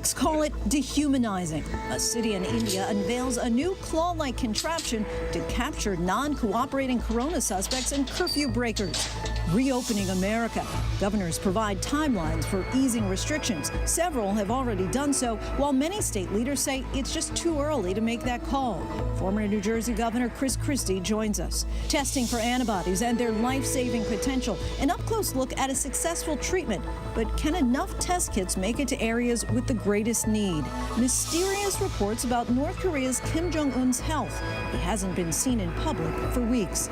Critics call it dehumanizing. A city in India unveils a new claw-like contraption to capture non-cooperating corona suspects and curfew breakers. Reopening America. Governors provide timelines for easing restrictions. Several have already done so, while many state leaders say it's just too early to make that call. Former New Jersey Governor Chris Christie joins us. Testing for antibodies and their life-saving potential. An up-close look at a successful treatment. But can enough test kits make it to areas with the greatest need? Mysterious reports about North Korea's Kim Jong-un's health. He hasn't been seen in public for weeks.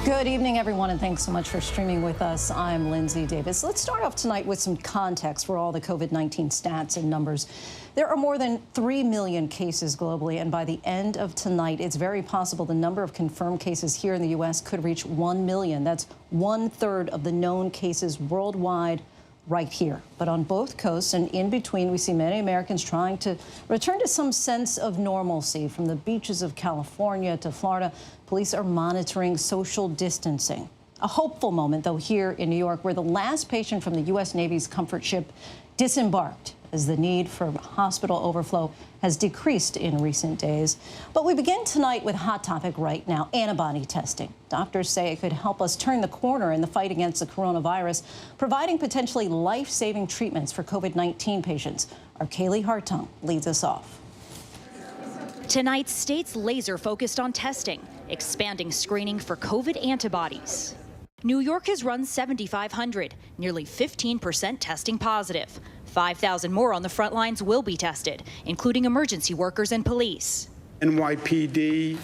Good evening, everyone, and thanks so much for streaming with us. I'm Lindsay Davis. Let's start off tonight with some context for all the COVID-19 stats and numbers. There are more than 3 million cases globally, and by the end of tonight, it's very possible the number of confirmed cases here in the U.S. could reach 1 million. That's 1/3 of the known cases worldwide right here. But on both coasts and in between, we see many Americans trying to return to some sense of normalcy. From the beaches of California to Florida, police are monitoring social distancing. A hopeful moment, though, here in New York, where the last patient from the U.S. Navy's comfort ship disembarked as the need for hospital overflow has decreased in recent days. But we begin tonight with a hot topic right now, antibody testing. Doctors say it could help us turn the corner in the fight against the coronavirus, providing potentially life-saving treatments for COVID-19 patients. Our Kaylee Hartung leads us off. Tonight, states laser focused on testing, expanding screening for COVID antibodies. New York has run 7,500, nearly 15% testing positive. 5,000 more on the front lines will be tested, including emergency workers and police. NYPD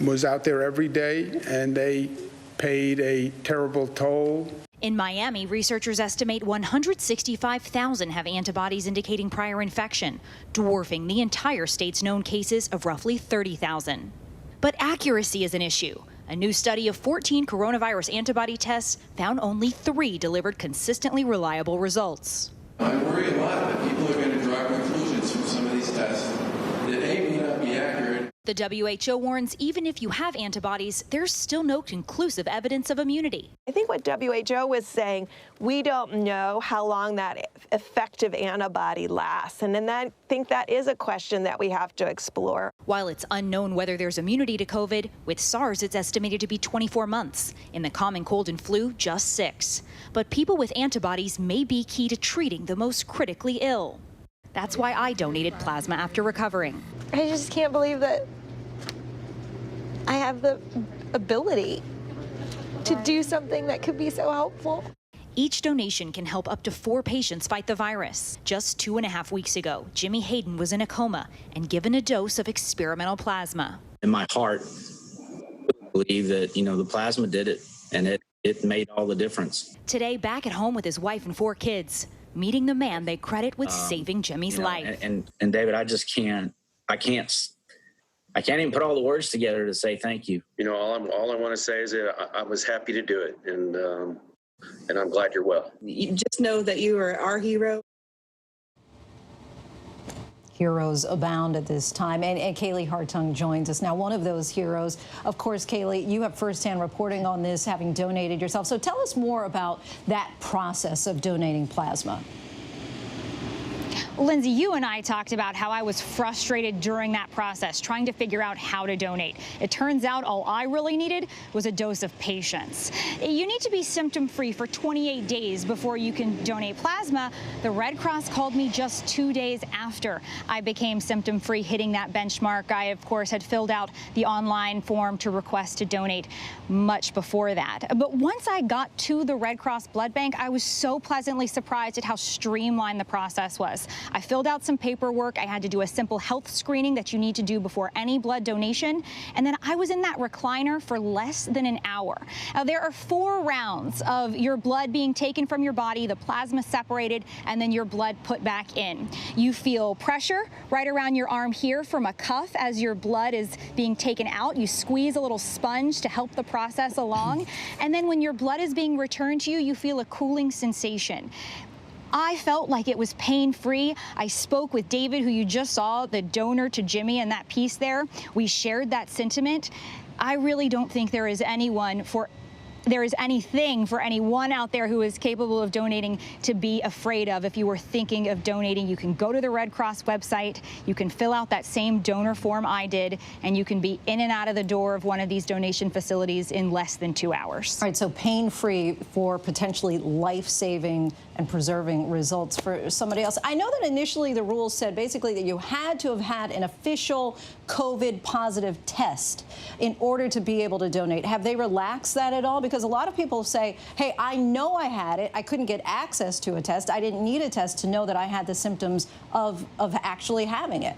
was out there every day, and they paid a terrible toll. In Miami, researchers estimate 165,000 have antibodies indicating prior infection, dwarfing the entire state's known cases of roughly 30,000. But accuracy is an issue. A new study of 14 coronavirus antibody tests found only 3 delivered consistently reliable results. I worry a lot that people are going to draw conclusions from some of these tests that may not be accurate. The WHO warns even if you have antibodies, there's still no conclusive evidence of immunity. I think what WHO was saying, we don't know how long that effective antibody lasts. And then I think that is a question that we have to explore. While it's unknown whether there's immunity to COVID, with SARS it's estimated to be 24 months. In the common cold and flu, just 6. But people with antibodies may be key to treating the most critically ill. That's why I donated plasma after recovering. I just can't believe that I have the ability to do something that could be so helpful. Each donation can help up to 4 patients fight the virus. Just 2.5 weeks ago, Jimmy Hayden was in a coma and given a dose of experimental plasma. In my heart, I believe that, the plasma did it, and it made all the difference. Today, back at home with his wife and 4 kids, meeting the man they credit with saving Jimmy's life. And David, I can't even put all the words together to say thank you. All I want to say is that I was happy to do it, and I'm glad you're well. You just know that you are our hero. Heroes abound at this time, and Kaylee Hartung joins us now. One of those heroes, of course, Kaylee, you have firsthand reporting on this, having donated yourself. So tell us more about that process of donating plasma. Lindsay, you and I talked about how I was frustrated during that process, trying to figure out how to donate. It turns out all I really needed was a dose of patience. You need to be symptom-free for 28 days before you can donate plasma. The Red Cross called me just 2 days after I became symptom-free, hitting that benchmark. I, of course, had filled out the online form to request to donate much before that. But once I got to the Red Cross blood bank, I was so pleasantly surprised at how streamlined the process was. I filled out some paperwork. I had to do a simple health screening that you need to do before any blood donation. And then I was in that recliner for less than an hour. Now, there are 4 rounds of your blood being taken from your body, the plasma separated, and then your blood put back in. You feel pressure right around your arm here from a cuff as your blood is being taken out. You squeeze a little sponge to help the process along. And then when your blood is being returned to you, you feel a cooling sensation. I felt like it was pain-free. I spoke with David, who you just saw, the donor to Jimmy, and that piece there. We shared that sentiment. I really don't think there is anyone for there is anything for anyone out there who is capable of donating to be afraid of. If you were thinking of donating, you can go to the Red Cross website, you can fill out that same donor form I did, and you can be in and out of the door of one of these donation facilities in less than 2 hours. All right, so pain-free for potentially life-saving and preserving results for somebody else. I know that initially the rules said basically that you had to have had an official COVID positive test in order to be able to donate. Have they relaxed that at all? Because a lot of people say, hey, I know I had it. I couldn't get access to a test. I didn't need a test to know that I had the symptoms of actually having it.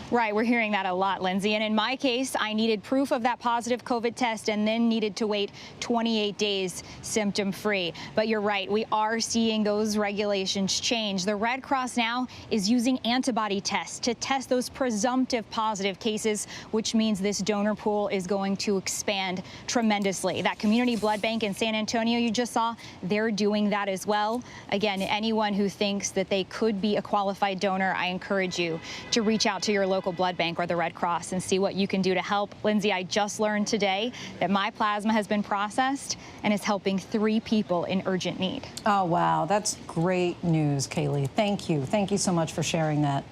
Right, we're hearing that a lot, Lindsay. And in my case, I needed proof of that positive COVID test and then needed to wait 28 days symptom-free. But you're right, we are seeing those regulations change. The Red Cross now is using antibody tests to test those presumptive positive cases, which means this donor pool is going to expand tremendously. That community blood bank in San Antonio you just saw, they're doing that as well. Again, anyone who thinks that they could be a qualified donor, I encourage you to reach out to your local blood bank or the Red Cross and see what you can do to help. Lindsay, I just learned today that my plasma has been processed and is helping 3 people in urgent need. Oh, wow. That's great news, Kaylee. Thank you. Thank you so much for sharing that.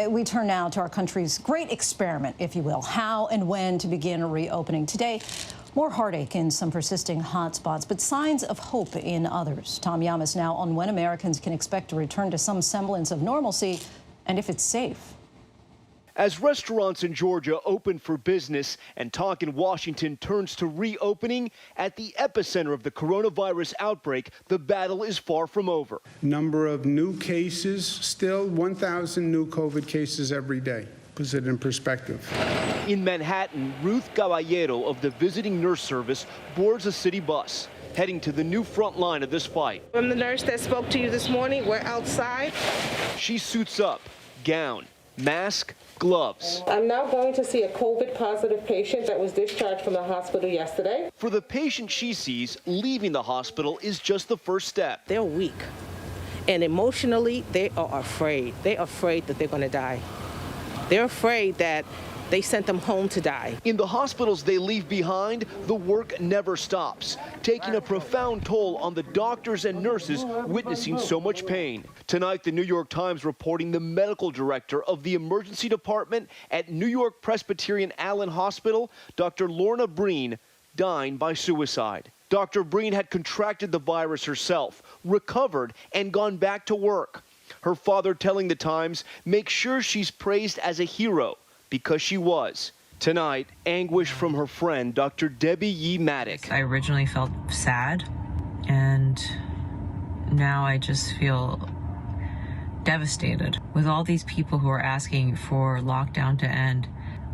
We turn now to our country's great experiment, if you will, how and when to begin reopening. Today, more heartache in some persisting hotspots, but signs of hope in others. Tom Yamas now on when Americans can expect to return to some semblance of normalcy and if it's safe. As restaurants in Georgia open for business and talk in Washington turns to reopening, at the epicenter of the coronavirus outbreak, the battle is far from over. Number of new cases, still 1,000 new COVID cases every day. Puts it in perspective. In Manhattan, Ruth Caballero of the Visiting Nurse Service boards a city bus, heading to the new front line of this fight. I'm the nurse that spoke to you this morning. We're outside. She suits up, gown, mask, gloves. I'm now going to see a COVID positive patient that was discharged from the hospital yesterday. For the patient she sees, leaving the hospital is just the first step. They're weak, and emotionally they are afraid. They're afraid that they're going to die. They're afraid that they sent them home to die. In the hospitals they leave behind, the work never stops, taking a profound toll on the doctors and nurses witnessing so much pain. Tonight, the New York Times reporting the medical director of the emergency department at New York Presbyterian Allen Hospital, Dr. Lorna Breen, dying by suicide. Dr. Breen had contracted the virus herself, recovered, and gone back to work. Her father telling the Times, make sure she's praised as a hero, because she was. Tonight, anguish from her friend, Dr. Debbie Yee Maddock. I originally felt sad, and now I just feel devastated. With all these people who are asking for lockdown to end,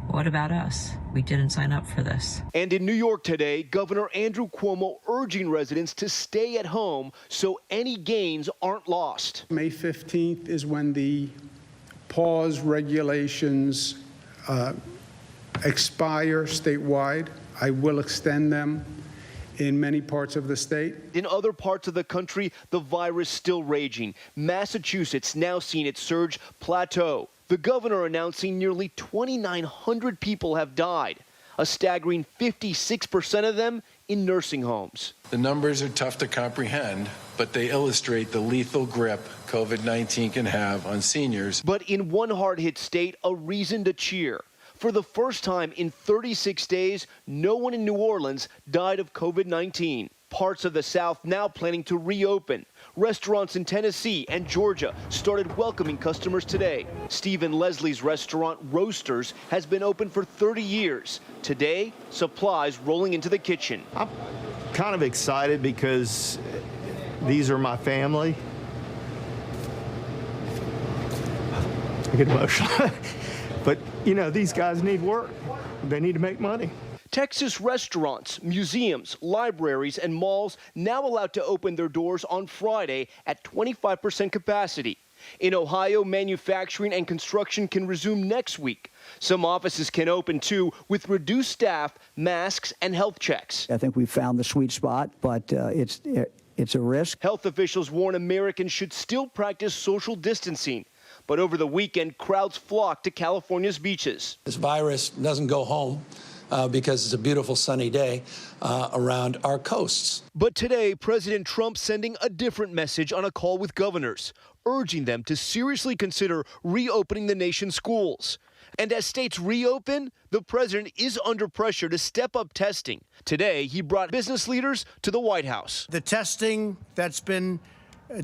what about us? We didn't sign up for this. And in New York today, Governor Andrew Cuomo urging residents to stay at home so any gains aren't lost. May 15th is when the pause regulations expire statewide. I will extend them in many parts of the state. In other parts of the country, the virus still raging. Massachusetts now seeing its surge plateau. The governor announcing nearly 2,900 people have died, a staggering 56% of them in nursing homes. The numbers are tough to comprehend, but they illustrate the lethal grip COVID-19 can have on seniors. But in one hard-hit state, a reason to cheer. For the first time in 36 days, no one in New Orleans died of COVID-19. Parts of the South now planning to reopen. Restaurants in Tennessee and Georgia started welcoming customers today. Stephen Leslie's restaurant, Roasters, has been open for 30 years. Today, supplies rolling into the kitchen. I'm kind of excited because these are my family. I get emotional. But, you know, these guys need work. They need to make money. Texas restaurants, museums, libraries, and malls now allowed to open their doors on Friday at 25% capacity. In Ohio, manufacturing and construction can resume next week. Some offices can open, too, with reduced staff, masks, and health checks. I think we've found the sweet spot, but it's a risk. Health officials warn Americans should still practice social distancing. But over the weekend, crowds flocked to California's beaches. This virus doesn't go home. because it's a beautiful sunny day around our coasts. But today, President Trump sending a different message on a call with governors, urging them to seriously consider reopening the nation's schools. And as states reopen, the president is under pressure to step up testing. Today, he brought business leaders to the White House. The testing that's been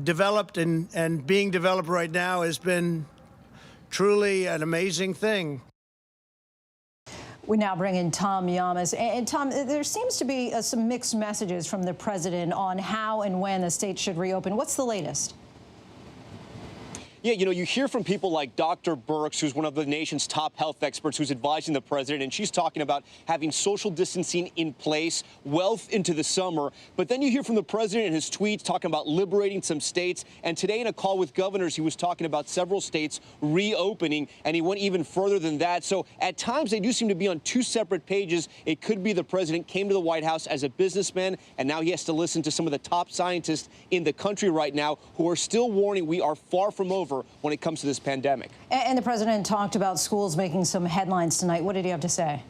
developed and being developed right now has been truly an amazing thing. We now bring in Tom Yamas. And Tom, there seems to be some mixed messages from the president on how and when the state should reopen. What's the latest? Yeah, you know, you hear from people like Dr. Birx, who's one of the nation's top health experts, who's advising the president, and she's talking about having social distancing in place well into the summer. But then you hear from the president in his tweets talking about liberating some states. And today in a call with governors, he was talking about several states reopening, and he went even further than that. So at times they do seem to be on two separate pages. It could be the president came to the White House as a businessman, and now he has to listen to some of the top scientists in the country right now who are still warning we are far from over when it comes to this pandemic. And the president talked about schools making some headlines tonight. What did he have to say?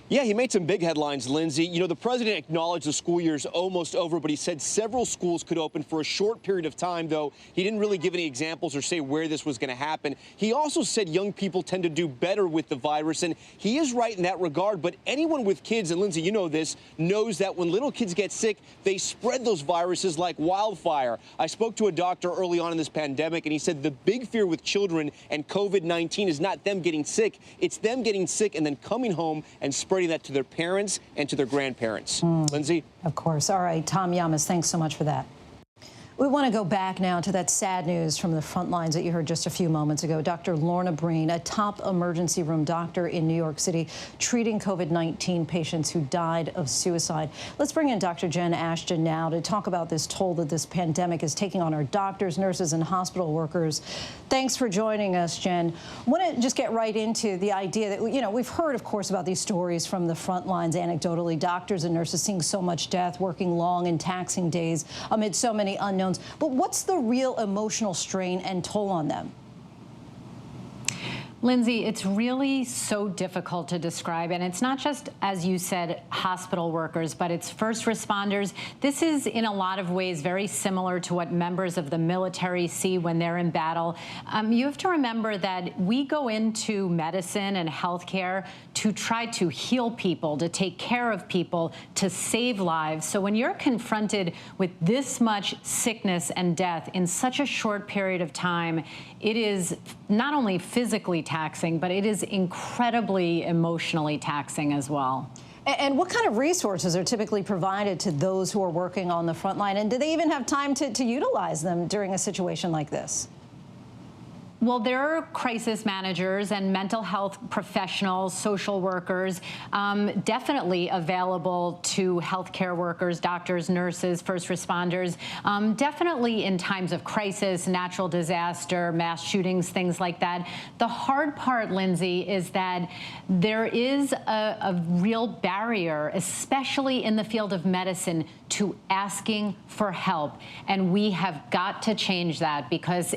Yeah, he made some big headlines, Lindsay. You know, the president acknowledged the school year is almost over, but he said several schools could open for a short period of time, though. He didn't really give any examples or say where this was going to happen. He also said young people tend to do better with the virus, and he is right in that regard. But anyone with kids, and Lindsay, you know this, knows that when little kids get sick, they spread those viruses like wildfire. I spoke to a doctor early on in this pandemic, and he said the big fear with children and COVID-19 is not them getting sick. It's them getting sick and then coming home and spreading that to their parents and to their grandparents. Lindsay? Of course. All right, Tom Yamas, thanks so much for that. We want to go back now to that sad news from the front lines that you heard just a few moments ago. Dr. Lorna Breen, a top emergency room doctor in New York City, treating COVID-19 patients who died of suicide. Let's bring in Dr. Jen Ashton now to talk about this toll that this pandemic is taking on our doctors, nurses, and hospital workers. Thanks for joining us, Jen. I want to just get right into the idea that, you know, we've heard, of course, about these stories from the front lines anecdotally, doctors and nurses seeing so much death, working long and taxing days amid so many unknowns. But what's the real emotional strain and toll on them? Lindsay, it's really so difficult to describe, and it's not just, as you said, hospital workers, but it's first responders. This is, in a lot of ways, very similar to what members of the military see when they're in battle. You have to remember that we go into medicine and healthcare to try to heal people, to take care of people, to save lives. So when you're confronted with this much sickness and death in such a short period of time, it is not only physically taxing, but it is incredibly emotionally taxing as well. And what kind of resources are typically provided to those who are working on the front line? And do they even have time to utilize them during a situation like this? Well, there are crisis managers and mental health professionals, social workers, definitely available to healthcare workers, doctors, nurses, first responders, definitely in times of crisis, natural disaster, mass shootings, things like that. The hard part, Lindsay, is that there is a real barrier, especially in the field of medicine, to asking for help. And we have got to change that because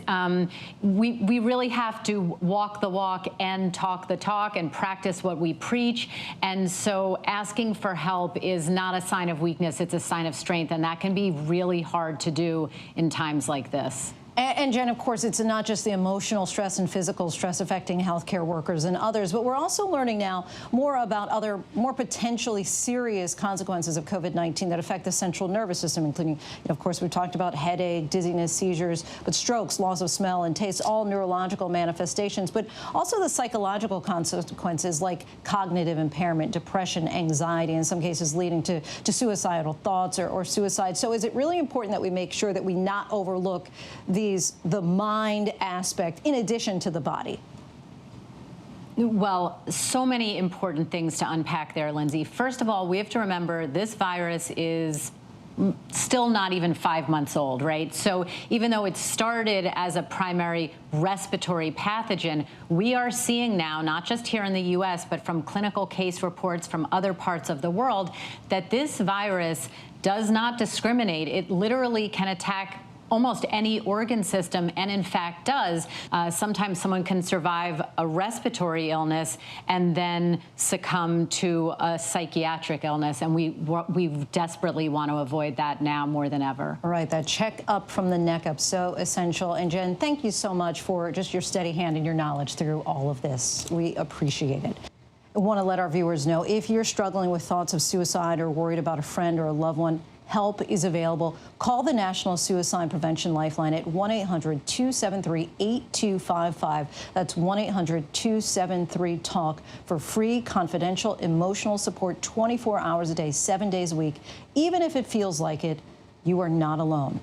we really have to walk the walk and talk the talk and practice what we preach. And so asking for help is not a sign of weakness, it's a sign of strength. And that can be really hard to do in times like this. And Jen, of course, it's not just the emotional stress and physical stress affecting healthcare workers and others, but we're also learning now more about other more potentially serious consequences of COVID-19 that affect the central nervous system, including, of course, we've talked about headache, dizziness, seizures, but strokes, loss of smell and taste, all neurological manifestations, but also the psychological consequences like cognitive impairment, depression, anxiety, in some cases leading to suicidal thoughts or suicide. So is it really important that we make sure that we not overlook the mind aspect in addition to the body? Well, so many important things to unpack there, Lindsay. First of all, we have to remember this virus is still not even 5 months old, right? So even though it started as a primary respiratory pathogen, we are seeing now, not just here in the U.S., but from clinical case reports from other parts of the world, that this virus does not discriminate. It literally can attack almost any organ system, and in fact does. Sometimes someone can survive a respiratory illness and then succumb to a psychiatric illness, and we desperately want to avoid that now more than ever. All right, that check up from the neck up, so essential. And Jen, thank you so much for just your steady hand and your knowledge through all of this. We appreciate it. I want to let our viewers know, if you're struggling with thoughts of suicide or worried about a friend or a loved one, help is available. Call the National Suicide Prevention Lifeline at 1-800-273-8255. That's 1-800-273-TALK for free, confidential, emotional support 24 hours a day, 7 days a week. Even if it feels like it, you are not alone.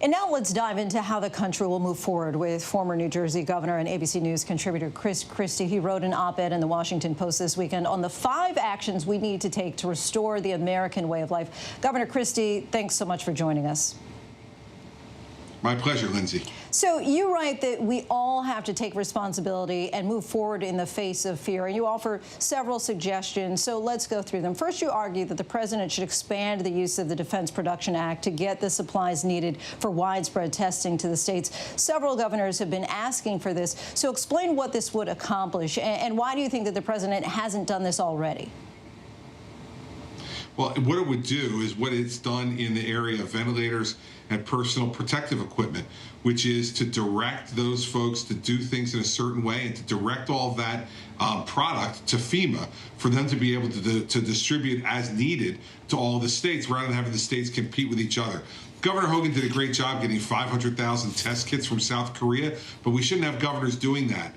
And now let's dive into how the country will move forward with former New Jersey governor and ABC News contributor Chris Christie. He wrote an op-ed in the Washington Post this weekend on the 5 actions we need to take to restore the American way of life. Governor Christie, thanks so much for joining us. My pleasure, Lindsay. So you write that we all have to take responsibility and move forward in the face of fear, and you offer several suggestions. So let's go through them. First, you argue that the president should expand the use of the Defense Production Act to get the supplies needed for widespread testing to the states. Several governors have been asking for this. So explain what this would accomplish, and why do you think that the president hasn't done this already? Well, what it would do is what it's done in the area of ventilators and personal protective equipment, which is to direct those folks to do things in a certain way and to direct all of that product to FEMA for them to be able to distribute as needed to all the states rather than having the states compete with each other. Governor Hogan did a great job getting 500,000 test kits from South Korea, but we shouldn't have governors doing that.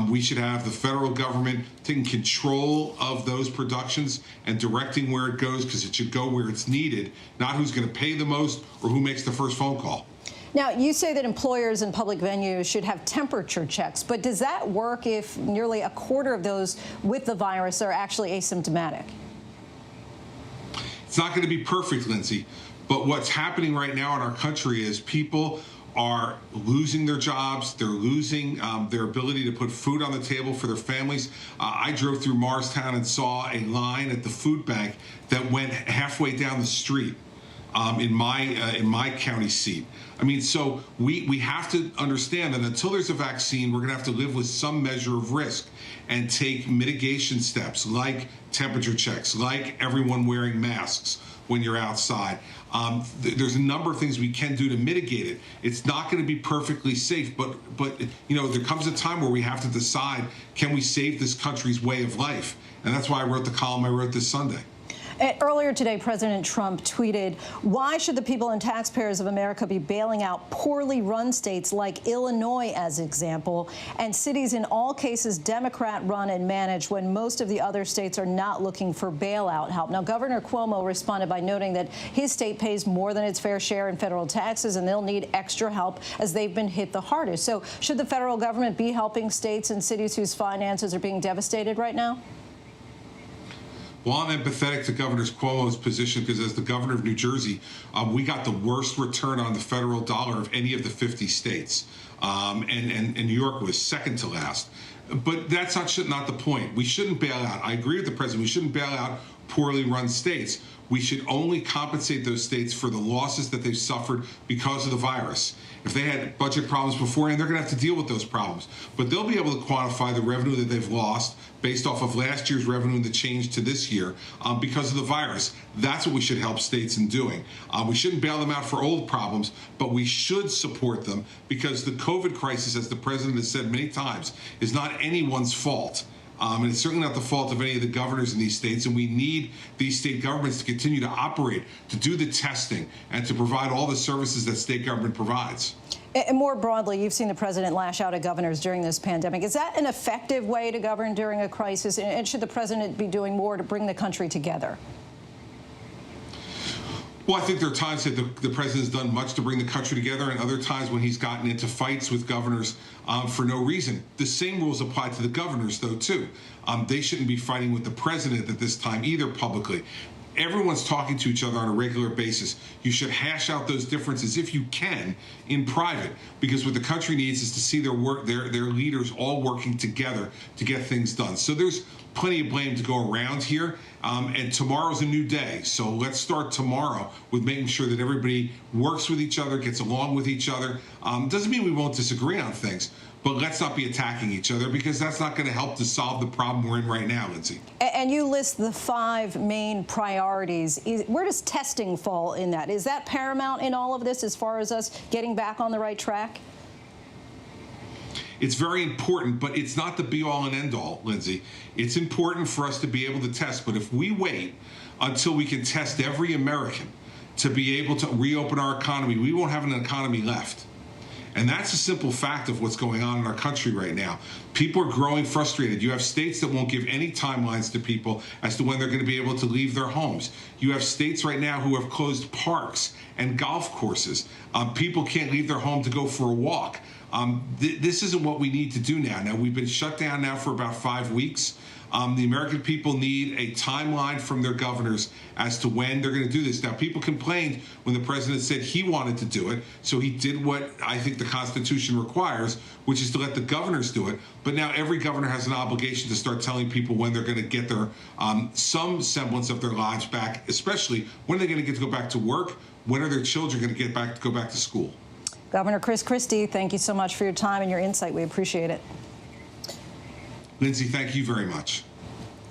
We should have the federal government taking control of those productions and directing where it goes, because it should go where it's needed, not who's going to pay the most or who makes the first phone call. Now, you say that employers and public venues should have temperature checks, but does that work if nearly a quarter of those with the virus are actually asymptomatic? It's not going to be perfect, Lindsay. But what's happening right now in our country is people are losing their jobs. They're losing their ability to put food on the table for their families. I drove through Morristown and saw a line at the food bank that went halfway down the street in my county seat. I mean, so we have to understand that until there's a vaccine, we're going to have to live with some measure of risk and take mitigation steps like temperature checks, like everyone wearing masks when you're outside. There's a number of things we can do to mitigate it. It's not going to be perfectly safe, but you know, there comes a time where we have to decide, can we save this country's way of life? And that's why I wrote the column I wrote this Sunday. Earlier today, President Trump tweeted, "Why should the people and taxpayers of America be bailing out poorly run states like Illinois, as example, and cities in all cases Democrat-run and managed when most of the other states are not looking for bailout help?" Now, Governor Cuomo responded by noting that his state pays more than its fair share in federal taxes, and they'll need extra help as they've been hit the hardest. So should the federal government be helping states and cities whose finances are being devastated right now? Well, I'm empathetic to Governor Cuomo's position because as the governor of New Jersey, we got the worst return on the federal dollar of any of the 50 states. And New York was second to last. But that's not the point. We shouldn't bail out. I agree with the president. We shouldn't bail out poorly run states. We should only compensate those states for the losses that they've suffered because of the virus. If they had budget problems beforehand, they're going to have to deal with those problems. But they'll be able to quantify the revenue that they've lost based off of last year's revenue and the change to this year because of the virus. That's what we should help states in doing. We shouldn't bail them out for old problems, but we should support them because the COVID crisis, as the president has said many times, is not anyone's fault. And it's certainly not the fault of any of the governors in these states. And we need these state governments to continue to operate, to do the testing, and to provide all the services that state government provides. And more broadly, you've seen the president lash out at governors during this pandemic. Is that an effective way to govern during a crisis? And should the president be doing more to bring the country together? Well, I think there are times that the president's done much to bring the country together, and other times when he's gotten into fights with governors for no reason. The same rules apply to the governors, though, too. They shouldn't be fighting with the president at this time either publicly. everyone's talking to each other on a regular basis. You should hash out those differences if you can in private, because what the country needs is to see their leaders all working together to get things done. So there's plenty of blame to go around here, and tomorrow's a new day. So let's start tomorrow with making sure that everybody works with each other, gets along with each other. Doesn't mean we won't disagree on things, but let's not be attacking each other, because that's not going to help to solve the problem we're in right now, Lindsay. And you list the 5 main priorities. Where does testing fall in that? Is that paramount in all of this as far as us getting back on the right track? It's very important, but it's not the be-all and end-all, Lindsay. It's important for us to be able to test, but if we wait until we can test every American to be able to reopen our economy, we won't have an economy left. And that's a simple fact of what's going on in our country right now. People are growing frustrated. You have states that won't give any timelines to people as to when they're going to be able to leave their homes. You have states right now who have closed parks and golf courses. People can't leave their home to go for a walk. This isn't what we need to do now. Now, we've been shut down now for about 5 weeks. The American people need a timeline from their governors as to when they're going to do this. Now, people complained when the president said he wanted to do it, so he did what I think the Constitution requires, which is to let the governors do it. But now every governor has an obligation to start telling people when they're going to get their some semblance of their lives back, especially when they're going to get to go back to work, when are their children going to go back to school. Governor Chris Christie, thank you so much for your time and your insight. We appreciate it. Lindsay, thank you very much.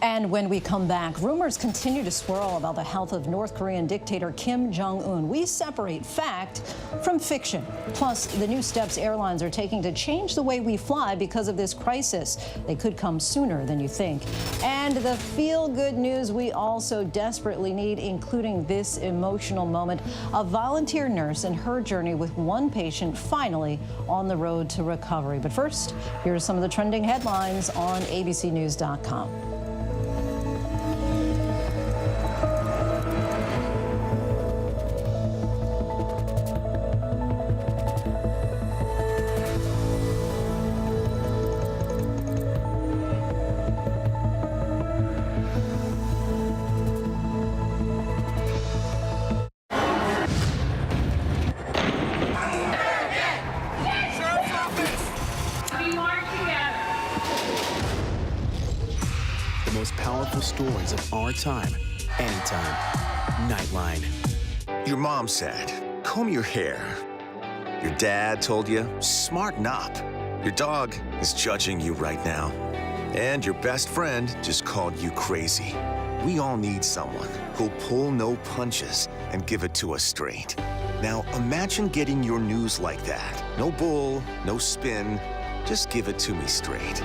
And when we come back, rumors continue to swirl about the health of North Korean dictator Kim Jong-un. We separate fact from fiction. Plus, the new steps airlines are taking to change the way we fly because of this crisis. They could come sooner than you think. And the feel-good news we also desperately need, including this emotional moment. A volunteer nurse and her journey with one patient finally on the road to recovery. But first, here are some of the trending headlines on abcnews.com. Stories of our time, anytime. Nightline. Your mom said, comb your hair. Your dad told you, smarten up. Your dog is judging you right now. And your best friend just called you crazy. We all need someone who'll pull no punches and give it to us straight. Now imagine getting your news like that. No bull, no spin, just give it to me straight.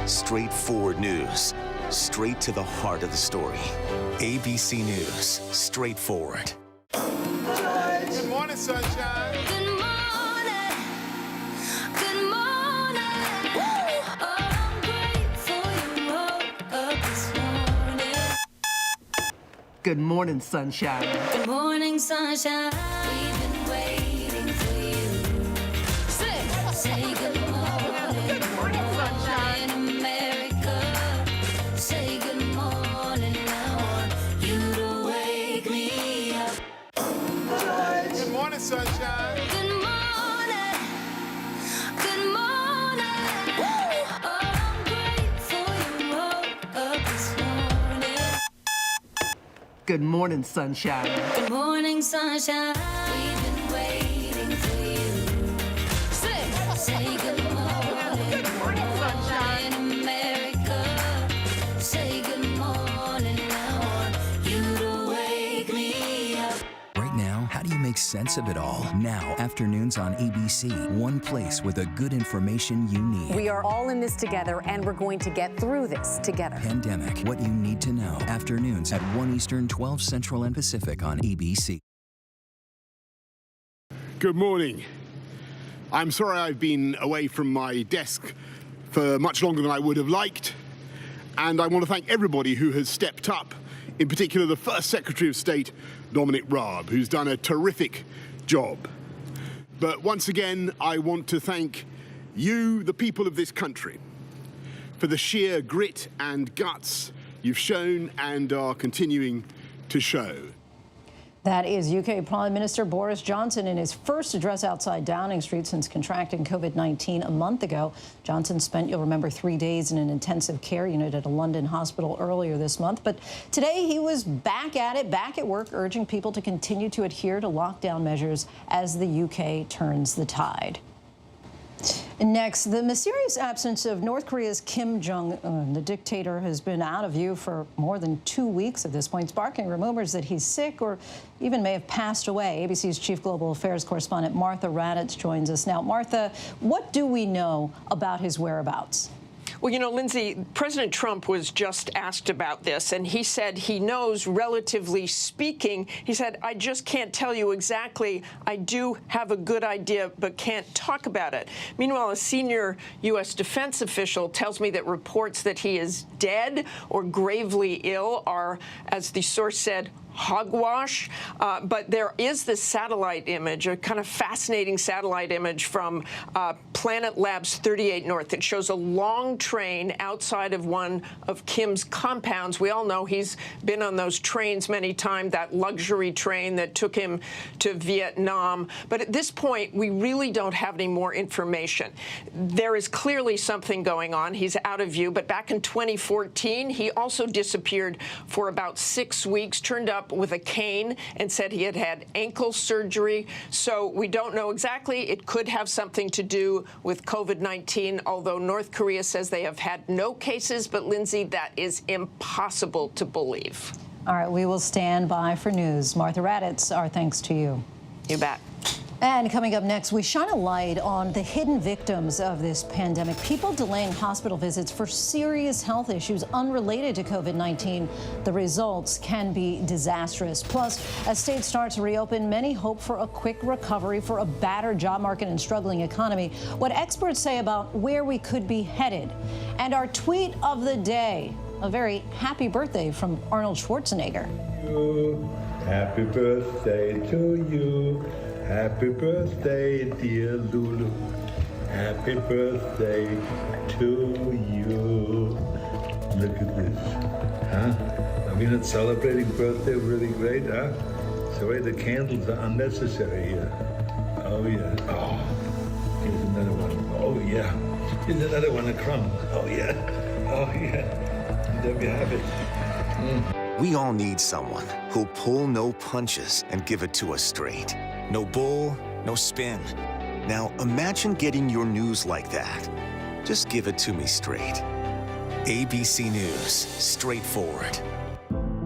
Straightforward news. Straight to the heart of the story. ABC News. Straightforward. Good morning, sunshine. Good morning. Good morning. Oh, I'm grateful you woke up this morning. Good morning, sunshine. Good morning, sunshine. We've been waiting for you. Say good morning. Good morning, sunshine. In America. Say good morning, I want you to wake me up. Good morning, sunshine. Good morning. Good morning. Oh, I'm grateful you woke up this morning. Good morning, sunshine. Good morning, sunshine. We've been waiting for you. Say good morning. Good morning, sunshine. In America. Say good morning, I want you to wake me up. Right now, how do you make sense of it all? Now, afternoons on ABC, one place with the good information you need. We are all in this together, and we're going to get through this together. Pandemic, what you need to know. Afternoons at 1 Eastern, 12 Central and Pacific on ABC. Good morning. I'm sorry I've been away from my desk for much longer than I would have liked. And I want to thank everybody who has stepped up, in particular the First Secretary of State, Dominic Raab, who's done a terrific job. But once again, I want to thank you, the people of this country, for the sheer grit and guts you've shown and are continuing to show. That is UK Prime Minister Boris Johnson in his first address outside Downing Street since contracting COVID-19 a month ago. Johnson spent, you'll remember, 3 days in an intensive care unit at a London hospital earlier this month. But today he was back at it, back at work, urging people to continue to adhere to lockdown measures as the UK turns the tide. Next, the mysterious absence of North Korea's Kim Jong-un. The dictator has been out of view for more than 2 weeks at this point, sparking rumors that he's sick or even may have passed away. ABC's chief global affairs correspondent Martha Raddatz joins us now. Martha, what do we know about his whereabouts? Well, you know, Lindsay, President Trump was just asked about this, and he said he knows, relatively speaking. He said, I just can't tell you exactly. I do have a good idea, but can't talk about it. Meanwhile, a senior U.S. defense official tells me that reports that he is dead or gravely ill are, as the source said, hogwash. But there is this satellite image, a kind of fascinating satellite image from Planet Labs 38 North that shows a long train outside of one of Kim's compounds. We all know he's been on those trains many times, that luxury train that took him to Vietnam. But at this point, we really don't have any more information. There is clearly something going on. He's out of view. But back in 2014, he also disappeared for about 6 weeks, turned up with a cane and said he had had ankle surgery. So we don't know exactly. It could have something to do with COVID-19, although North Korea says they have had no cases. But, Lindsay, that is impossible to believe. All right, we will stand by for news. Martha Raddatz, our thanks to you. You bet. And coming up next, we shine a light on the hidden victims of this pandemic, people delaying hospital visits for serious health issues unrelated to COVID-19. The results can be disastrous. Plus, as states start to reopen, many hope for a quick recovery for a battered job market and struggling economy. What experts say about where we could be headed. And our tweet of the day, a very happy birthday from Arnold Schwarzenegger. Happy birthday to you. Happy birthday, dear Lulu. Happy birthday to you. Look at this. Huh? Are we not celebrating birthday really great, huh? Sorry, the candles are unnecessary here. Oh, yeah. Oh, here's another one. Oh, yeah. Here's another one of crumbs. Oh, yeah. Oh, yeah. There we have it. We all need someone who'll pull no punches and give it to us straight. No bull, no spin. Now imagine getting your news like that. Just give it to me straight. ABC News, straightforward.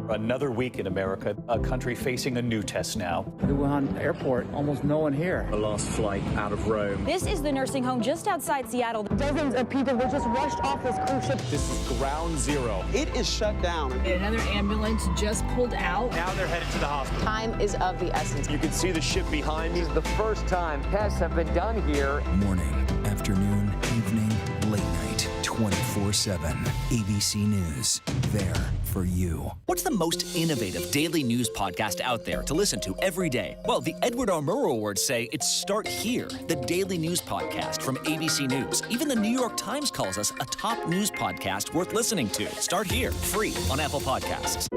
Another week in America, a country facing a new test now. The Wuhan airport, almost no one here. The last flight out of Rome. This is the nursing home just outside Seattle. Dozens of people were just rushed off this cruise ship. This is ground zero. It is shut down. Another ambulance just pulled out. Now they're headed to the hospital. Time is of the essence. You can see the ship behind me. This is the first time tests have been done here. Morning, afternoon, evening, late night, 24/7. ABC News, there for you. What's the most innovative daily news podcast out there to listen to every day? Well, the Edward R. Murrow Awards say it's Start Here, the daily news podcast from ABC News. Even the New York Times calls us a top news podcast worth listening to. Start Here, free on Apple Podcasts.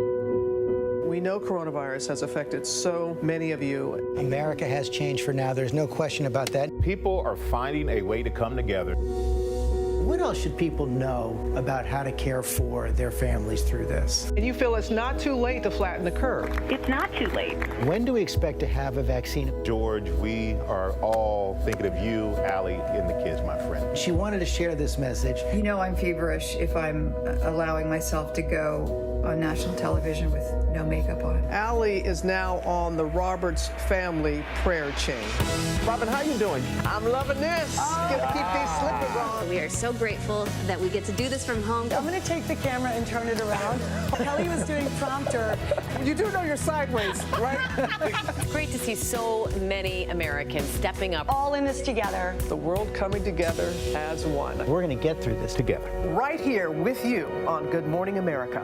We know coronavirus has affected so many of you. America has changed for now. There's no question about that. People are finding a way to come together. What else should people know about how to care for their families through this? And you feel it's not too late to flatten the curve. It's not too late. When do we expect to have a vaccine? George, we are all thinking of you, Allie, and the kids, my friend. She wanted to share this message. You know I'm feverish if I'm allowing myself to go on national television with no makeup on. Allie is now on the Roberts family prayer chain. Robin, how you doing? I'm loving this. Gonna keep these slippers on. We are so grateful that we get to do this from home. I'm gonna take the camera and turn it around. Kelly was doing prompter. You do know you're sideways, right? It's great to see so many Americans stepping up. All in this together. The world coming together as one. We're gonna get through this together. Right here with you on Good Morning America.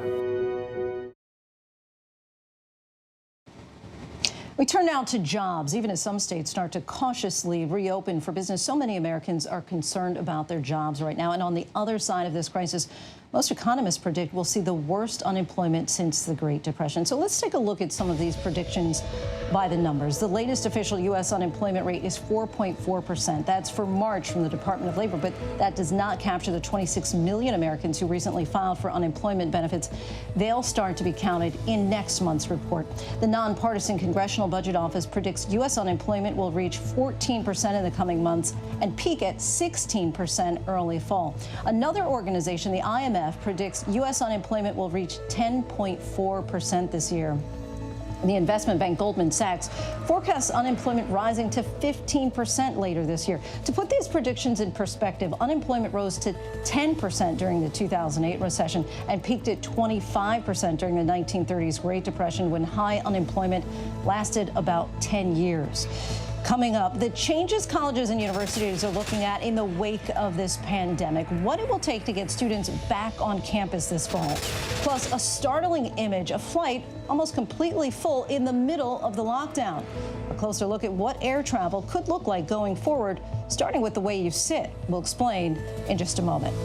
We turn now to jobs. Even as some states start to cautiously reopen for business, so many Americans are concerned about their jobs right now. And on the other side of this crisis, most economists predict we'll see the worst unemployment since the Great Depression. So let's take a look at some of these predictions by the numbers. The latest official U.S. unemployment rate is 4.4%. That's for March from the Department of Labor, but that does not capture the 26 million Americans who recently filed for unemployment benefits. They'll start to be counted in next month's report. The nonpartisan Congressional Budget Office predicts U.S. unemployment will reach 14% in the coming months and peak at 16% early fall. Another organization, the IMF, predicts U.S. unemployment will reach 10.4% this year. The investment bank Goldman Sachs forecasts unemployment rising to 15% later this year. To put these predictions in perspective, unemployment rose to 10% during the 2008 recession and peaked at 25% during the 1930s Great Depression, when high unemployment lasted about 10 years. Coming up, the changes colleges and universities are looking at in the wake of this pandemic, what it will take to get students back on campus this fall. Plus, a startling image, a flight almost completely full in the middle of the lockdown. A closer look at what air travel could look like going forward, starting with the way you sit. We'll explain in just a moment.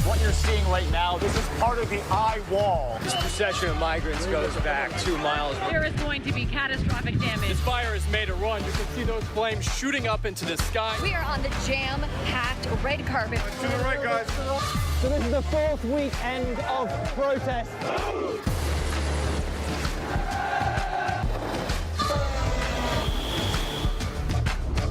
What you're seeing right now, this is part of the eye wall. This procession of migrants goes back 2 miles. There is going to be catastrophic damage. This fire has made a run. You can see those flames shooting up into the sky. We are on the jam-packed red carpet. To the right, guys. So this is the 4th weekend of protest.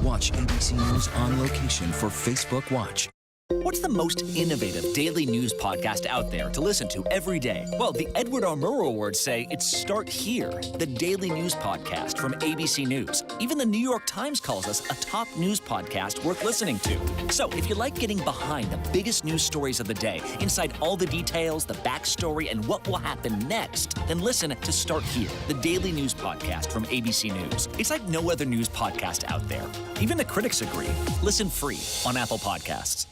Watch ABC News on location for Facebook Watch. What's the most innovative daily news podcast out there to listen to every day? Well, the Edward R. Murrow Awards say it's Start Here, the daily news podcast from ABC News. Even the New York Times calls us a top news podcast worth listening to. So if you like getting behind the biggest news stories of the day, inside all the details, the backstory, and what will happen next, then listen to Start Here, the daily news podcast from ABC News. It's like no other news podcast out there. Even the critics agree. Listen free on Apple Podcasts.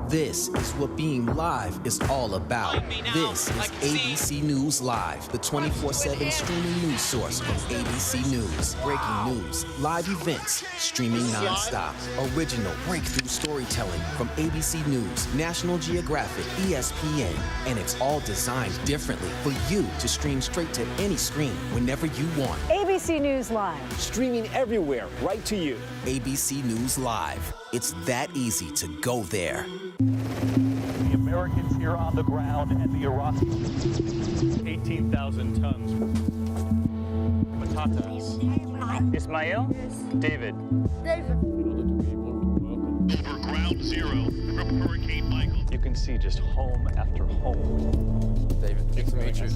This is what being live is all about. This is ABC News Live, the 24/7 streaming news source from ABC News. Breaking news, live events, streaming nonstop. Original breakthrough storytelling from ABC News, National Geographic, ESPN, and it's all designed differently for you to stream straight to any screen whenever you want. ABC News Live. Streaming everywhere, right to you. ABC News Live. It's that easy to go there. The Americans here on the ground and the Iraqis, 18,000 tons. Patatas. Ismail? David. Over ground zero from Hurricane Michael. You can see just home after home. David, nice to meet you.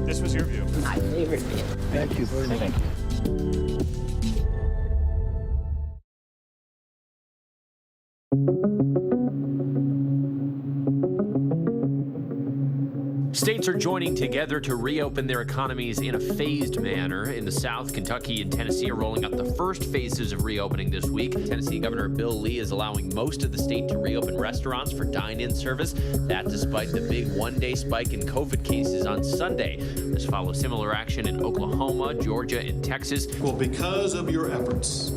This was your view. My favorite view. Thank you very much. Thank you. States are joining together to reopen their economies in a phased manner. In the South, Kentucky and Tennessee are rolling out the first phases of reopening this week. Tennessee Governor Bill Lee is allowing most of the state to reopen restaurants for dine-in service. That despite the big one-day spike in COVID cases on Sunday. This follows similar action in Oklahoma, Georgia, and Texas. Well, because of your efforts,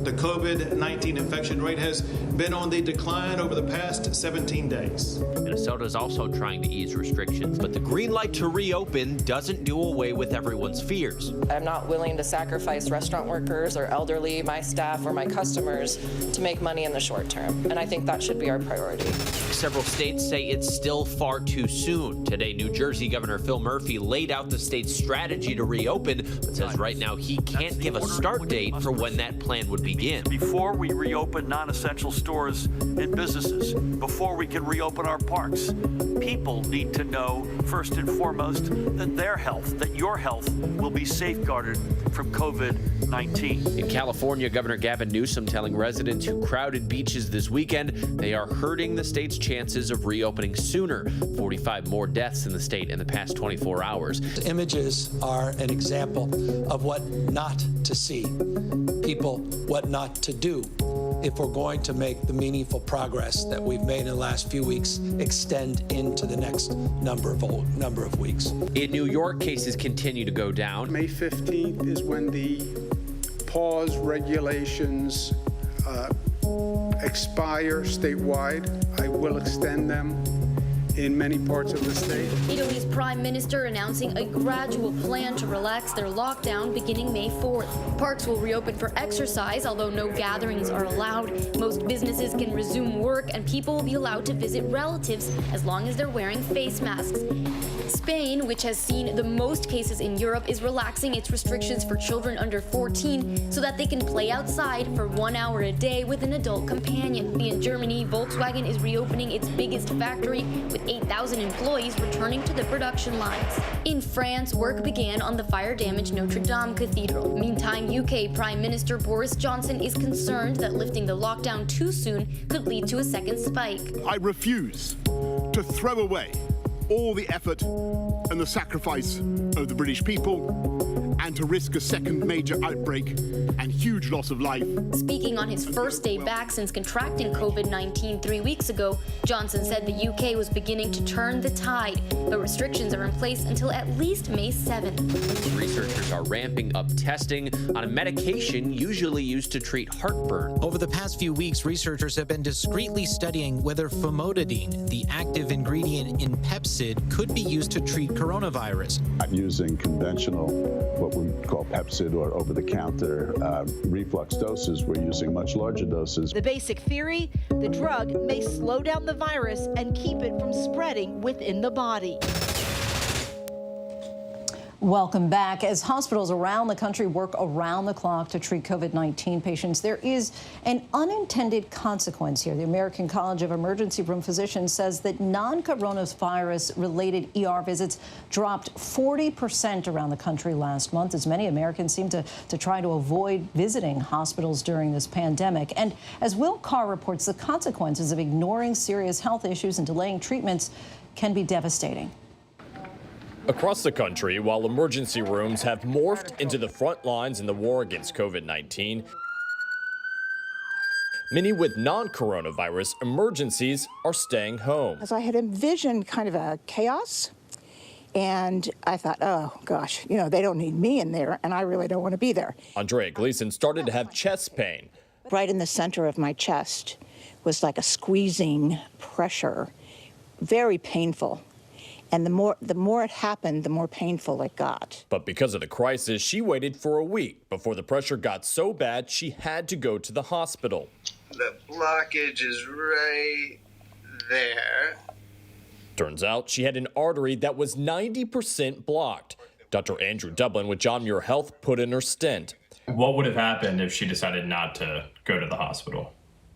the COVID-19 infection rate has been on the decline over the past 17 days. Minnesota is also trying to ease restrictions, but the green light to reopen doesn't do away with everyone's fears. I'm not willing to sacrifice restaurant workers or elderly, my staff, or my customers to make money in the short term, and I think that should be our priority. Several states say it's still far too soon. Today, New Jersey Governor Phil Murphy laid out the state's strategy to reopen, but says right now he can't give a start date for when that plan would begin. Before we reopen non-essential stores and businesses, before we can reopen our parks, people need to know, first and foremost, that their health, that your health will be safeguarded from COVID-19. In California, Governor Gavin Newsom telling residents who crowded beaches this weekend they are hurting the state's chances of reopening sooner. 45 more deaths in the state in the past 24 hours. The images are an example of what not to see. People, what not to do if we're going to make the meaningful progress that we've made in the last few weeks extend into the next number of weeks. In New York, cases continue to go down. May 15th is when the pause regulations expire statewide. I will extend them in many parts of the state. Italy's prime minister announcing a gradual plan to relax their lockdown beginning May 4th. Parks will reopen for exercise, although no gatherings are allowed. Most businesses can resume work, and people will be allowed to visit relatives as long as they're wearing face masks. Spain, which has seen the most cases in Europe, is relaxing its restrictions for children under 14 so that they can play outside for 1 hour a day with an adult companion. In Germany, Volkswagen is reopening its biggest factory with 8,000 employees returning to the production lines. In France, work began on the fire-damaged Notre Dame Cathedral. Meantime, UK Prime Minister Boris Johnson is concerned that lifting the lockdown too soon could lead to a second spike. I refuse to throw away all the effort and the sacrifice of the British people and to risk a second major outbreak and huge loss of life. Speaking on his first day back since contracting COVID-19 3 weeks ago, Johnson said the UK was beginning to turn the tide, but restrictions are in place until at least May 7th. Researchers are ramping up testing on a medication usually used to treat heartburn. Over the past few weeks, researchers have been discreetly studying whether famotidine, the active ingredient in Pepcid, could be used to treat coronavirus. Not using conventional, what we call Pepcid or over-the-counter reflux doses. We're using much larger doses. The basic theory, the drug may slow down the virus and keep it from spreading within the body. Welcome back. As hospitals around the country work around the clock to treat COVID-19 patients, there is an unintended consequence here. The American College of Emergency Room Physicians says that non-coronavirus-related ER visits dropped 40% around the country last month, as many Americans seem to try to avoid visiting hospitals during this pandemic. And as Will Carr reports, the consequences of ignoring serious health issues and delaying treatments can be devastating. Across the country, while emergency rooms have morphed into the front lines in the war against COVID-19, many with non-coronavirus emergencies are staying home. As I had envisioned kind of a chaos, and I thought, oh gosh, you know, they don't need me in there, and I really don't want to be there. Andrea Gleason started to have chest pain. Right in the center of my chest was like a squeezing pressure, very painful. And the more it happened, the more painful it got. But because of the crisis, she waited for a week before the pressure got so bad she had to go to the hospital. The blockage is right there. Turns out she had an artery that was 90% blocked. Dr. Andrew Dublin with John Muir Health put in her stent. What would have happened if she decided not to go to the hospital?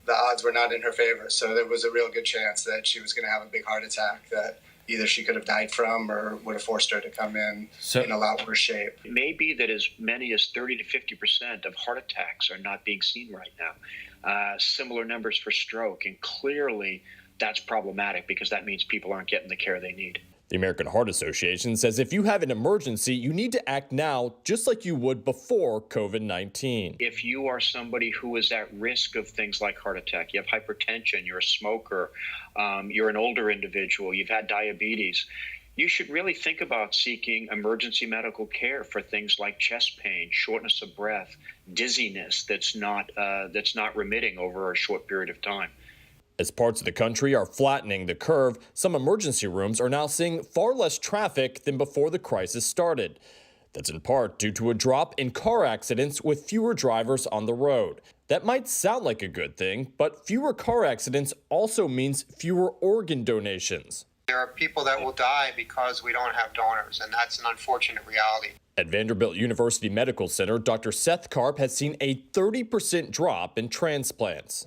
The odds were not in her favor, so there was a real good chance that she was going to have a big heart attack that either she could have died from or would have forced her to come in a lot worse shape. It may be that as many as 30 to 50% of heart attacks are not being seen right now. Similar numbers for stroke, and clearly that's problematic because that means people aren't getting the care they need. The American Heart Association says if you have an emergency, you need to act now just like you would before COVID-19. If you are somebody who is at risk of things like heart attack, you have hypertension, you're a smoker, you're an older individual, you've had diabetes, you should really think about seeking emergency medical care for things like chest pain, shortness of breath, dizziness that's not remitting over a short period of time. As parts of the country are flattening the curve, some emergency rooms are now seeing far less traffic than before the crisis started. That's in part due to a drop in car accidents with fewer drivers on the road. That might sound like a good thing, but fewer car accidents also means fewer organ donations. There are people that will die because we don't have donors, and that's an unfortunate reality. At Vanderbilt University Medical Center, Dr. Seth Karp has seen a 30% drop in transplants.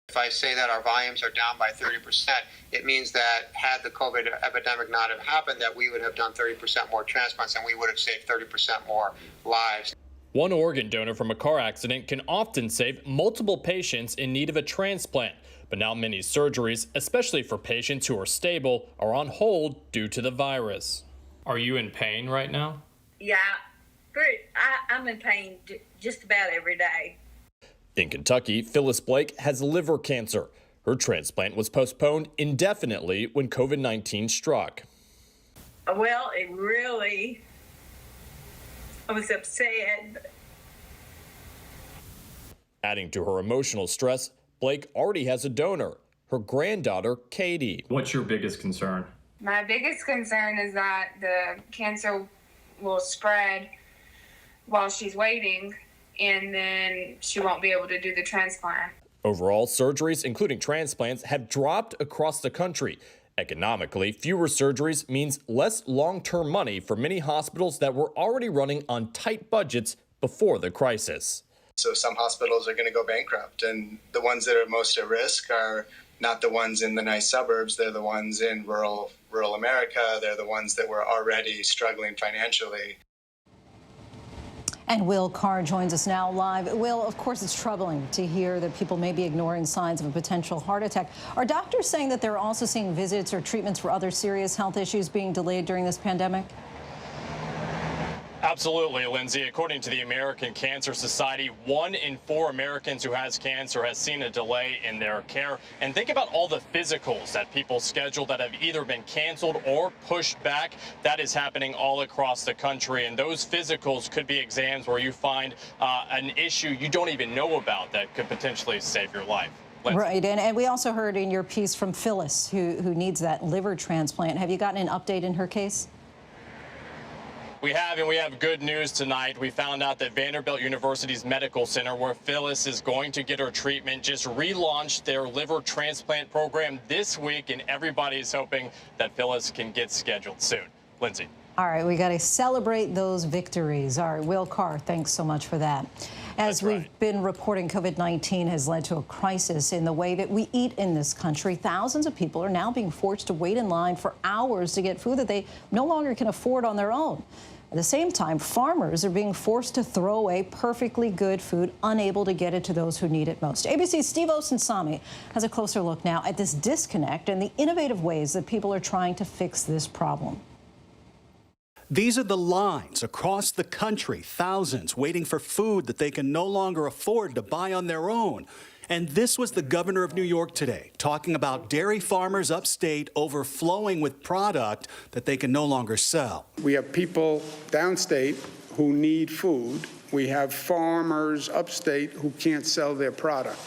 If I say that our volumes are down by 30%, it means that had the COVID epidemic not have happened, that we would have done 30% more transplants and we would have saved 30% more lives. One organ donor from a car accident can often save multiple patients in need of a transplant. But now many surgeries, especially for patients who are stable, are on hold due to the virus. Are you in pain right now? Yeah, I'm in pain just about every day. In Kentucky, Phyllis Blake has liver cancer. Her transplant was postponed indefinitely when COVID-19 struck. Well, I was upset. Adding to her emotional stress, Blake already has a donor, her granddaughter, Katie. What's your biggest concern? My biggest concern is that the cancer will spread while she's waiting, and then she won't be able to do the transplant. Overall, surgeries, including transplants, have dropped across the country. Economically, fewer surgeries means less long-term money for many hospitals that were already running on tight budgets before the crisis. So some hospitals are going to go bankrupt, and the ones that are most at risk are not the ones in the nice suburbs. They're the ones in rural America. They're the ones that were already struggling financially. And Will Carr joins us now live. Will, of course, it's troubling to hear that people may be ignoring signs of a potential heart attack. Are doctors saying that they're also seeing visits or treatments for other serious health issues being delayed during this pandemic? Absolutely, Lindsay. According to the American Cancer Society, 1 in 4 Americans who has cancer has seen a delay in their care. And think about all the physicals that people schedule that have either been canceled or pushed back. That is happening all across the country. And those physicals could be exams where you find an issue you don't even know about that could potentially save your life. Lindsay. Right. And we also heard in your piece from Phyllis, who needs that liver transplant. Have you gotten an update in her case? We have, and we have good news tonight. We found out that Vanderbilt University's Medical Center, where Phyllis is going to get her treatment, just relaunched their liver transplant program this week, and everybody's hoping that Phyllis can get scheduled soon. Lindsay. All right, we got to celebrate those victories. All right, Will Carr, thanks so much for that. As we've been reporting, COVID-19 has led to a crisis in the way that we eat in this country. Thousands of people are now being forced to wait in line for hours to get food that they no longer can afford on their own. At the same time, farmers are being forced to throw away perfectly good food, unable to get it to those who need it most. ABC's Steve Osinsami has a closer look now at this disconnect and the innovative ways that people are trying to fix this problem. These are the lines across the country, thousands waiting for food that they can no longer afford to buy on their own. And this was the governor of New York today, talking about dairy farmers upstate overflowing with product that they can no longer sell. We have people downstate who need food. We have farmers upstate who can't sell their product.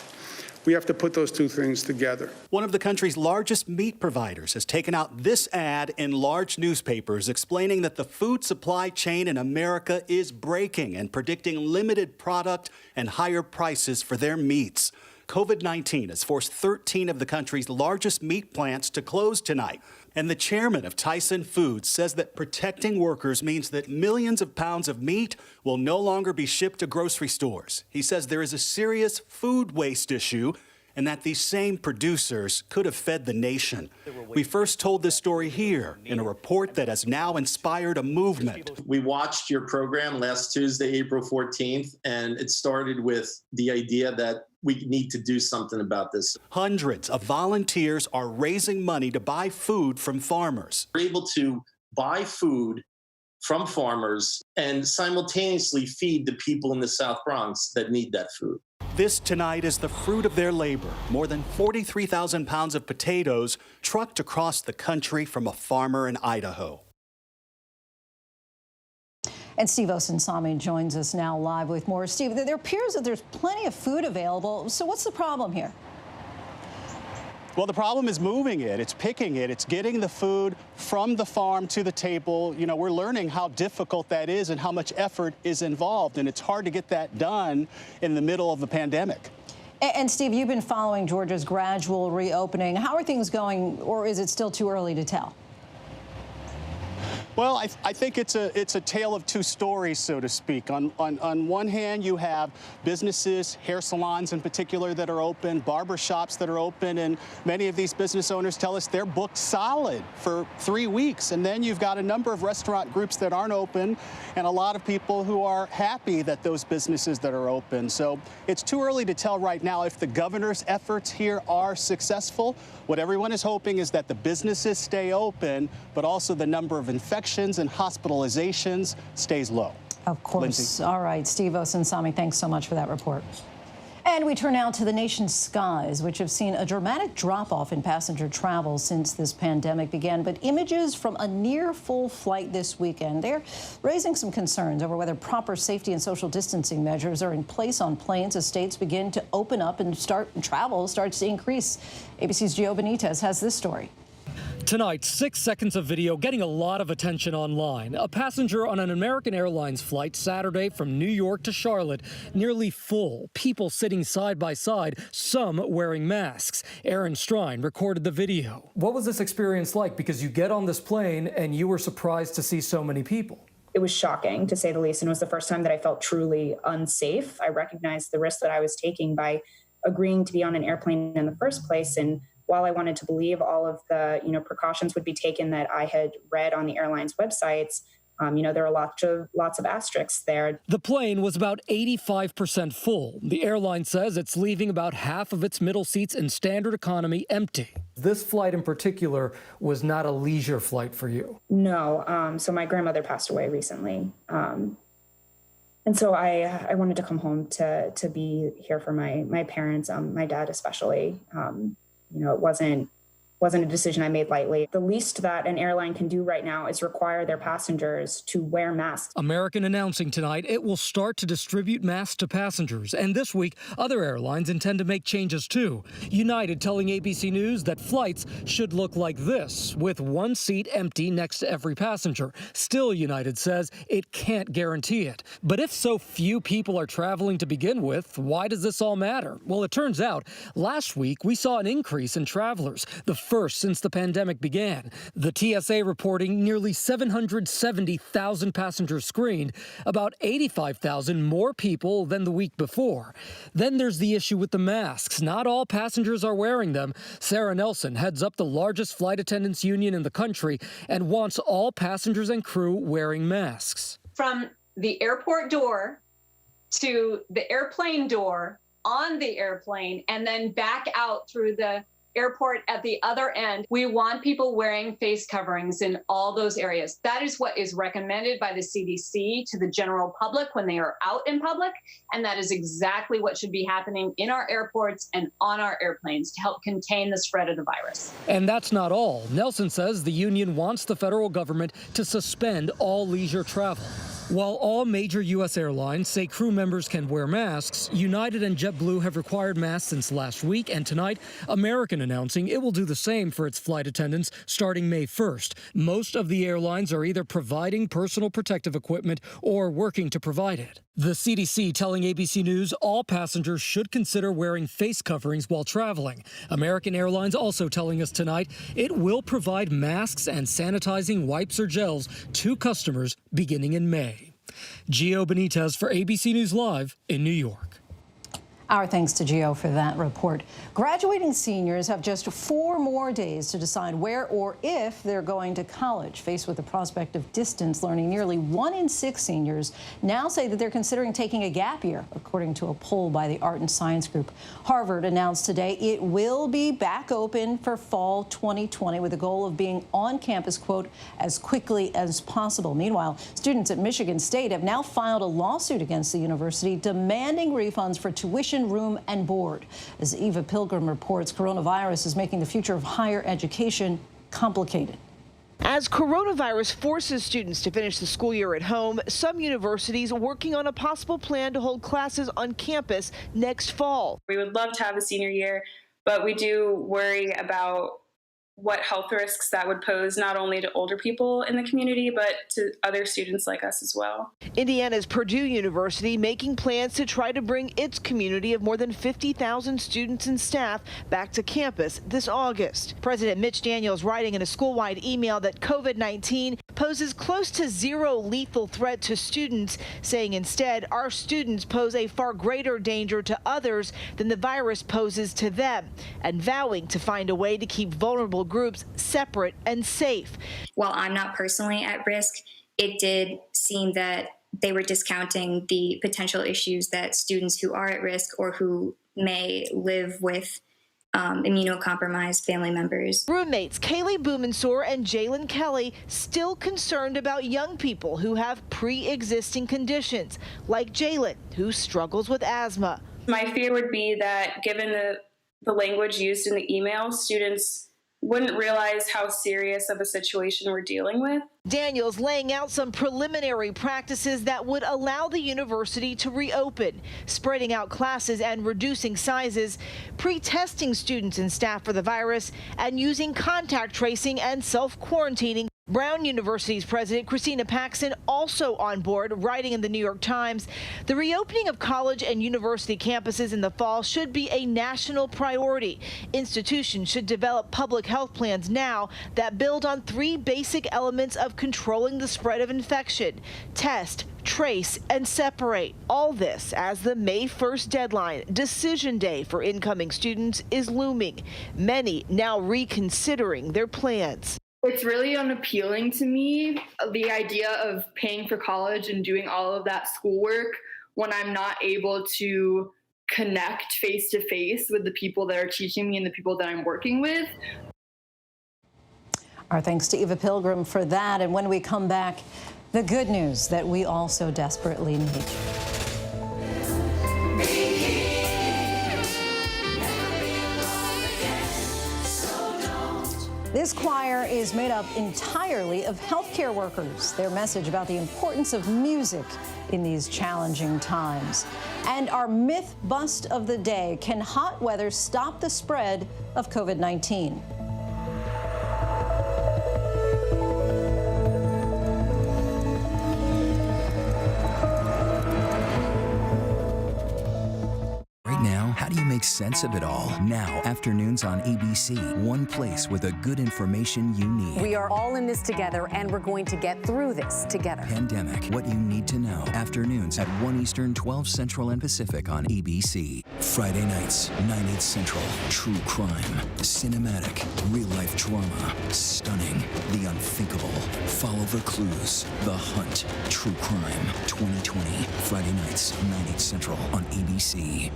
We have to put those two things together. One of the country's largest meat providers has taken out this ad in large newspapers explaining that the food supply chain in America is breaking and predicting limited product and higher prices for their meats. COVID-19 has forced 13 of the country's largest meat plants to close tonight. And the chairman of Tyson Foods says that protecting workers means that millions of pounds of meat will no longer be shipped to grocery stores. He says there is a serious food waste issue and that these same producers could have fed the nation. We first told this story here in a report that has now inspired a movement. We watched your program last Tuesday, April 14th, and it started with the idea that we need to do something about this. Hundreds of volunteers are raising money to buy food from farmers. We're able to buy food from farmers and simultaneously feed the people in the South Bronx that need that food. This tonight is the fruit of their labor. More than 43,000 pounds of potatoes trucked across the country from a farmer in Idaho. And Steve Osinsami joins us now live with more. Steve, there appears that there's plenty of food available. So what's the problem here? Well, the problem is moving it. It's picking it. It's getting the food from the farm to the table. You know, we're learning how difficult that is and how much effort is involved. And it's hard to get that done in the middle of the pandemic. And Steve, you've been following Georgia's gradual reopening. How are things going, or is it still too early to tell? Well, I think it's a tale of two stories, so to speak. On one hand, you have businesses, hair salons in particular, that are open, barber shops that are open, and many of these business owners tell us they're booked solid for 3 weeks. And then you've got a number of restaurant groups that aren't open, and a lot of people who are happy that those businesses that are open. So it's too early to tell right now if the governor's efforts here are successful. What everyone is hoping is that the businesses stay open, but also the number of infections and hospitalizations stays low. Of course. Lindsay. All right, Steve Osinsami, thanks so much for that report. And we turn now to the nation's skies, which have seen a dramatic drop-off in passenger travel since this pandemic began. But images from a near-full flight this weekend, they're raising some concerns over whether proper safety and social distancing measures are in place on planes as states begin to open up and travel starts to increase. ABC's Gio Benitez has this story. Tonight, 6 seconds of video getting a lot of attention online. A passenger on an American Airlines flight Saturday from New York to Charlotte, nearly full, people sitting side by side, some wearing masks. Aaron Strine recorded the video. What was this experience like? Because you get on this plane and you were surprised to see so many people. It was shocking, to say the least, and it was the first time that I felt truly unsafe. I recognized the risk that I was taking by agreeing to be on an airplane in the first place, and while I wanted to believe all of the, precautions would be taken that I had read on the airline's websites, there are lots of asterisks there. The plane was about 85% full. The airline says it's leaving about half of its middle seats in standard economy empty. This flight in particular was not a leisure flight for you. No. So my grandmother passed away recently. And so I wanted to come home to be here for my parents, my dad especially. It wasn't a decision I made lightly. The least that an airline can do right now is require their passengers to wear masks. American announcing tonight it will start to distribute masks to passengers. And this week, other airlines intend to make changes too. United telling ABC News that flights should look like this, with one seat empty next to every passenger. Still, United says it can't guarantee it. But if so few people are traveling to begin with, why does this all matter? Well, it turns out last week we saw an increase in travelers, the first since the pandemic began. The TSA reporting nearly 770,000 passengers screened, about 85,000 more people than the week before. Then there's the issue with the masks. Not all passengers are wearing them. Sarah Nelson heads up the largest flight attendants union in the country and wants all passengers and crew wearing masks. From the airport door to the airplane door, on the airplane, and then back out through the airport at the other end, we want people wearing face coverings in all those areas. That is what is recommended by the CDC to the general public when they are out in public. And that is exactly what should be happening in our airports and on our airplanes to help contain the spread of the virus. And that's not all. Nelson says the union wants the federal government to suspend all leisure travel. While all major U.S. airlines say crew members can wear masks, United and JetBlue have required masks since last week, and tonight, American announcing it will do the same for its flight attendants starting May 1st. Most of the airlines are either providing personal protective equipment or working to provide it. The CDC telling ABC News all passengers should consider wearing face coverings while traveling. American Airlines also telling us tonight it will provide masks and sanitizing wipes or gels to customers beginning in May. Gio Benitez for ABC News Live in New York. Our thanks to Gio for that report. Graduating seniors have just 4 more days to decide where or if they're going to college. Faced with the prospect of distance learning, nearly 1 in 6 seniors now say that they're considering taking a gap year, according to a poll by the Art and Science Group. Harvard announced today it will be back open for fall 2020 with the goal of being on campus, quote, as quickly as possible. Meanwhile, students at Michigan State have now filed a lawsuit against the university demanding refunds for tuition, room, and board. As Eva Pilgrim reports, coronavirus is making the future of higher education complicated. As coronavirus forces students to finish the school year at home, some universities are working on a possible plan to hold classes on campus next fall. We would love to have a senior year, but we do worry about what health risks that would pose not only to older people in the community, but to other students like us as well. Indiana's Purdue University making plans to try to bring its community of more than 50,000 students and staff back to campus this August. President Mitch Daniels writing in a school-wide email that COVID-19 poses close to zero lethal threat to students, saying instead our students pose a far greater danger to others than the virus poses to them, and vowing to find a way to keep vulnerable groups separate and safe. While I'm not personally at risk, it did seem that they were discounting the potential issues that students who are at risk or who may live with immunocompromised family members. Roommates Kaylee Boomansour and Jalen Kelly still concerned about young people who have pre-existing conditions, like Jalen, who struggles with asthma. My fear would be that given the language used in the email, students wouldn't realize how serious of a situation we're dealing with. Daniels laying out some preliminary practices that would allow the university to reopen, spreading out classes and reducing sizes, pre-testing students and staff for the virus, and using contact tracing and self-quarantining. Brown University's president Christina Paxson also on board, writing in the New York Times, the reopening of college and university campuses in the fall should be a national priority. Institutions should develop public health plans now that build on 3 basic elements of controlling the spread of infection: test, trace, and separate. All this as the May 1st deadline, decision day for incoming students, is looming. Many now reconsidering their plans. It's really unappealing to me, the idea of paying for college and doing all of that schoolwork when I'm not able to connect face to face with the people that are teaching me and the people that I'm working with. Our thanks to Eva Pilgrim for that. And when we come back, the good news that we all so desperately need. This choir is made up entirely of healthcare workers. Their message about the importance of music in these challenging times. And our myth bust of the day: can hot weather stop the spread of COVID-19? How do you make sense of it all? Now, afternoons on ABC, one place with the good information you need. We are all in this together, and we're going to get through this together. Pandemic, what you need to know. Afternoons at 1 Eastern, 12 Central and Pacific on ABC. Friday nights, 9/8 Central. True crime, cinematic, real-life drama, stunning, the unthinkable. Follow the clues. The Hunt. True crime, 2020. Friday nights, 9/8 Central on ABC.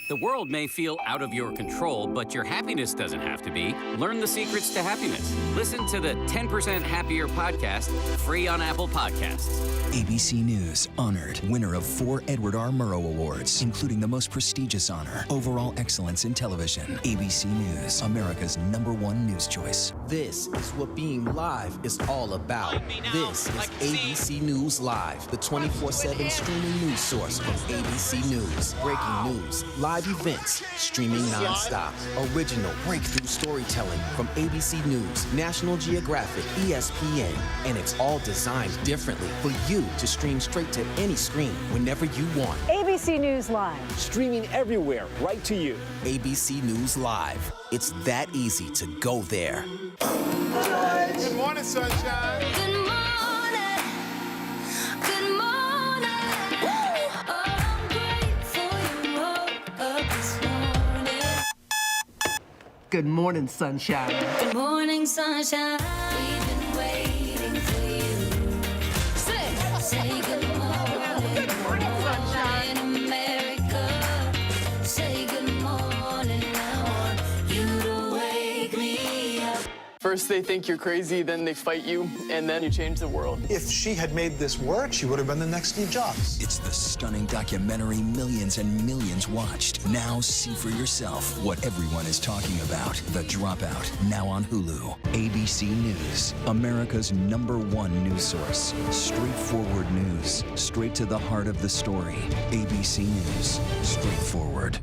The world may feel out of your control, but your happiness doesn't have to be. Learn the secrets to happiness. Listen to the 10% Happier podcast, free on Apple Podcasts. ABC News honored winner of 4 Edward R. Murrow Awards, including the most prestigious honor, Overall Excellence in Television. ABC News, America's #1 news choice. This is what being live is all about. This is ABC News Live, the 24/7 streaming news source from ABC News. Breaking news, live events, streaming nonstop. Original breakthrough storytelling from ABC News, National Geographic, ESPN, and it's all designed differently for you to stream straight to any screen whenever you want. ABC News Live. Streaming everywhere, right to you. ABC News Live. It's that easy to go there. Good morning, sunshine. Good morning. Good morning. Oh, I'm grateful you woke up this morning. Good morning, sunshine. Good morning, sunshine. We've been waiting for you. Say good morning. Good morning, sunshine. America. Say good morning. I want you to wake me up. First they think you're crazy, then they fight you, and then you change the world. If she had made this work, she would have been the next Steve Jobs. It's the stunning documentary millions and millions watched. Now see for yourself what everyone is talking about. The Dropout, now on Hulu. ABC News, America's #1 news source. Straightforward news, straight to the heart of the story. ABC News, straightforward.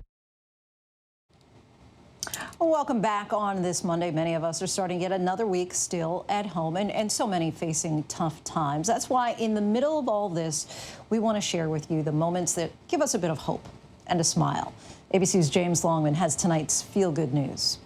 Well, welcome back on this Monday. Many of us are starting yet another week still at home, and so many facing tough times. That's why in the middle of all this, we want to share with you the moments that give us a bit of hope and a smile. ABC's James Longman has tonight's Feel Good News.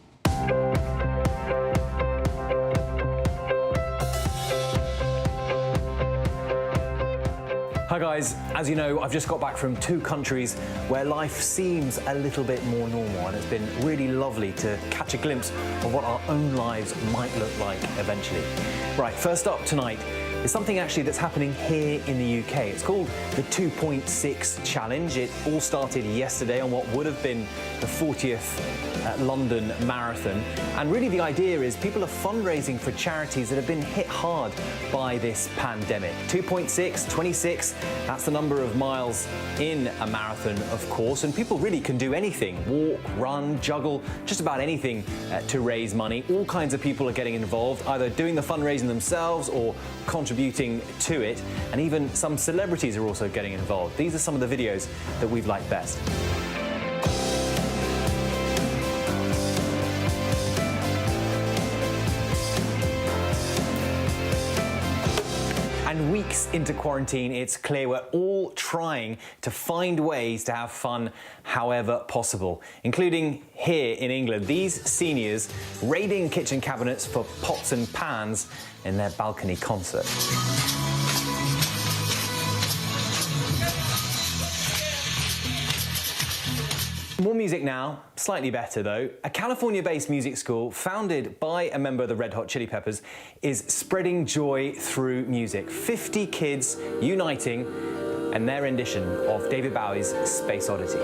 Hi guys, as you know, I've just got back from 2 countries where life seems a little bit more normal, and it's been really lovely to catch a glimpse of what our own lives might look like eventually. Right, first up tonight, is something actually that's happening here in the UK. It's called the 2.6 Challenge. It all started yesterday on what would have been the 40th London Marathon. And really the idea is people are fundraising for charities that have been hit hard by this pandemic. 2.6, 26, that's the number of miles in a marathon, of course, and people really can do anything. Walk, run, juggle, just about anything to raise money. All kinds of people are getting involved, either doing the fundraising themselves or contributing to it, and even some celebrities are also getting involved. These are some of the videos that we've liked best. And weeks into quarantine, it's clear we're all trying to find ways to have fun however possible, including here in England. These seniors raiding kitchen cabinets for pots and pans in their balcony concert. More music now, slightly better though. A California-based music school founded by a member of the Red Hot Chili Peppers is spreading joy through music. 50 kids uniting in their rendition of David Bowie's Space Oddity.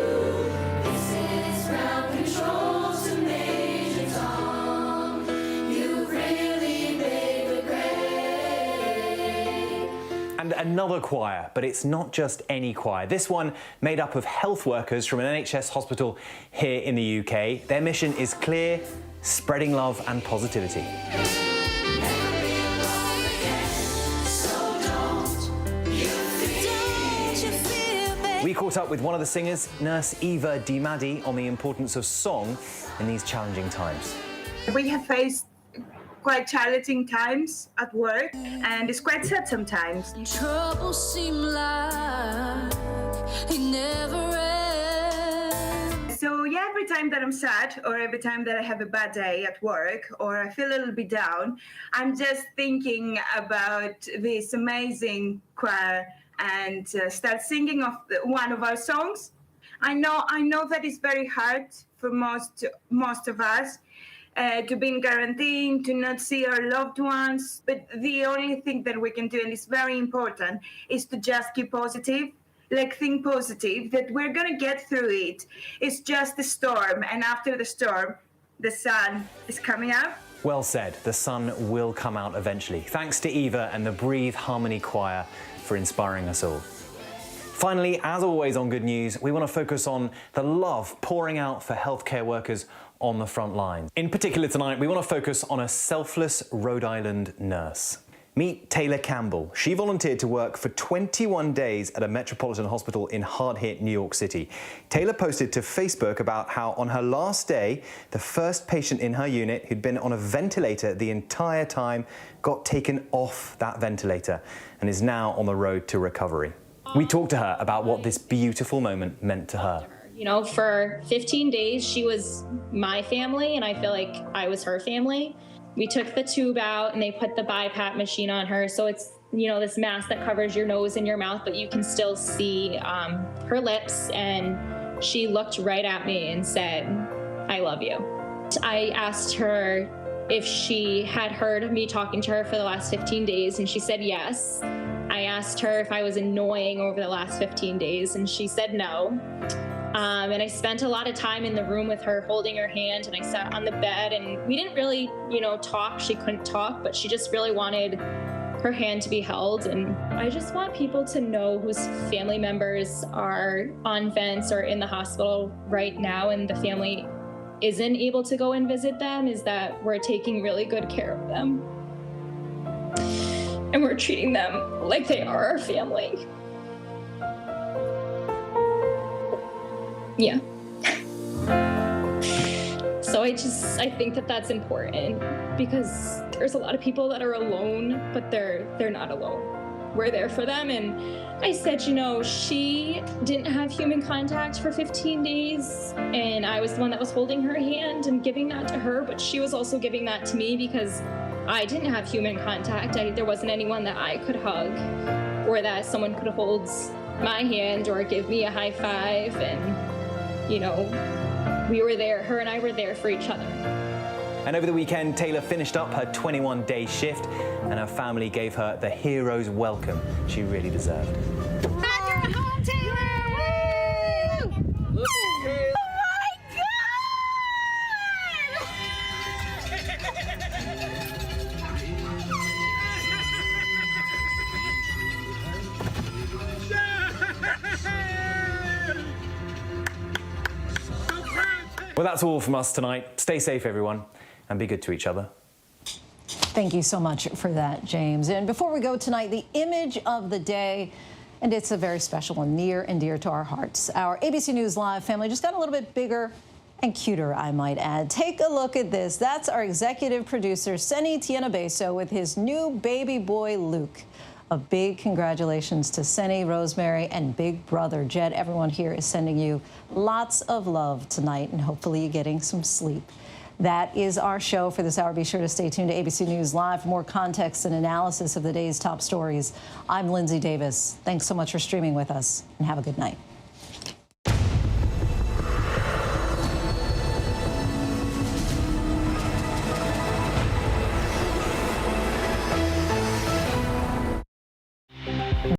And another choir, but it's not just any choir. This one made up of health workers from an NHS hospital here in the UK. Their mission is clear: spreading love and positivity. We caught up with one of the singers, Nurse Eva DiMaddi, on the importance of song in these challenging times. We have faced quite challenging times at work, and it's quite sad sometimes. Trouble seem like it never ends. So yeah, every time that I'm sad, or every time that I have a bad day at work, or I feel a little bit down, I'm just thinking about this amazing choir and start singing of one of our songs. I know that it's very hard for most of us. To be in quarantine, to not see our loved ones. But the only thing that we can do, and it's very important, is to just keep positive, like think positive, that we're gonna get through it. It's just a storm, and after the storm, the sun is coming up. Well said, the sun will come out eventually. Thanks to Eva and the Breathe Harmony Choir for inspiring us all. Finally, as always on Good News, we want to focus on the love pouring out for healthcare workers on the front line. In particular tonight, we want to focus on a selfless Rhode Island nurse. Meet Taylor Campbell. She volunteered to work for 21 days at a metropolitan hospital in hard-hit New York City. Taylor posted to Facebook about how on her last day, the first patient in her unit who'd been on a ventilator the entire time got taken off that ventilator and is now on the road to recovery. We talked to her about what this beautiful moment meant to her. You know, for 15 days, she was my family, and I feel like I was her family. We took the tube out, and they put the BiPAP machine on her. So it's, you know, this mask that covers your nose and your mouth, but you can still see her lips. And she looked right at me and said, "I love you." I asked her if she had heard of me talking to her for the last 15 days, and she said yes. I asked her if I was annoying over the last 15 days, and she said no. And I spent a lot of time in the room with her, holding her hand, and I sat on the bed, and we didn't really, you know, talk. She couldn't talk, but she just really wanted her hand to be held. And I just want people to know whose family members are on vents or in the hospital right now, and the family isn't able to go and visit them, is that we're taking really good care of them. And we're treating them like they are our family. Yeah. So I think that that's important, because there's a lot of people that are alone, but they're not alone. We're there for them. And I said, you know, she didn't have human contact for 15 days, and I was the one that was holding her hand and giving that to her, but she was also giving that to me because I didn't have human contact. There wasn't anyone that I could hug, or that someone could hold my hand or give me a high five. And, you know, we were there, her and I were there for each other. And over the weekend, Taylor finished up her 21-day shift, and her family gave her the hero's welcome she really deserved. Home, Taylor! Woo! Oh my God! Well, that's all from us tonight. Stay safe, everyone, and be good to each other. Thank you so much for that, James. And before we go tonight, the image of the day, and it's a very special one, near and dear to our hearts. Our ABC News Live family just got a little bit bigger and cuter, I might add. Take a look at this. That's our executive producer, Seni Tianabeso, with his new baby boy, Luke. A big congratulations to Seni, Rosemary, and big brother Jed. Everyone here is sending you lots of love tonight, and hopefully you're getting some sleep. That is our show for this hour. Be sure to stay tuned to ABC News Live for more context and analysis of the day's top stories. I'm Lindsay Davis. Thanks so much for streaming with us, and have a good night.